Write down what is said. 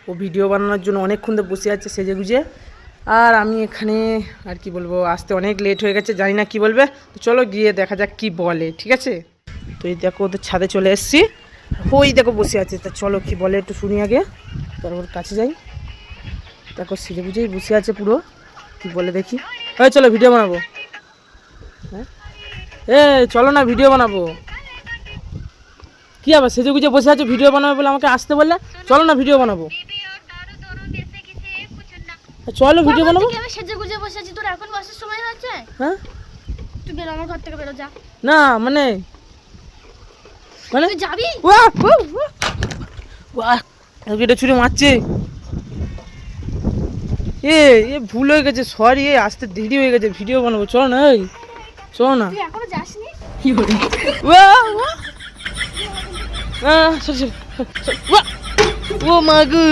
ও video বানানোর জন্য অনেকক্ষণ ধরে বসে আছে সেজে গুজে। আর আমি এখানে আর কি বলবো, আসতে অনেক লেট হয়ে গেছে, জানি না কি বলবে। তো চলো গিয়ে দেখা যাক কি বলে, ঠিক আছে? তো এই দেখো ওদের ছাদে চলে এসেছি, ওই দেখো বসে আছে। তা চলো কি বলে একটু শুনি আগে, তারপর কাছে যাই। দেখো সেজে গুজেই বসে আছে পুরো, কি বলে দেখি। ওই চলো ভিডিও বানাবো। হ্যাঁ চলো না ভিডিও বানাবো। কি আবার সেজে গুজে বসে আছে, ভিডিও বানাবে বলে আমাকে আসতে বললে? চলো না ভিডিও বানাবো। চলো ভিডিও বানাবো। আমি সেজে গুজে বসে আছি, তোর এখন বসার সময় হচ্ছে? হ্যাঁ তুই বেরো আমার ঘর থেকে, বেরো যা। না মানে মানে তুই যাবি? ওয়াহ ওয়াহ এটা ছুঁড়ে মারছে। এ ভুল হয়ে গেছে, সরি। আসতে দেরি হয়ে গেছে, ভিডিও বানাবো। চলো না, এই চলো না। তুই এখনো যাসনি? ওয়াহ সরি সরি। ও মাগু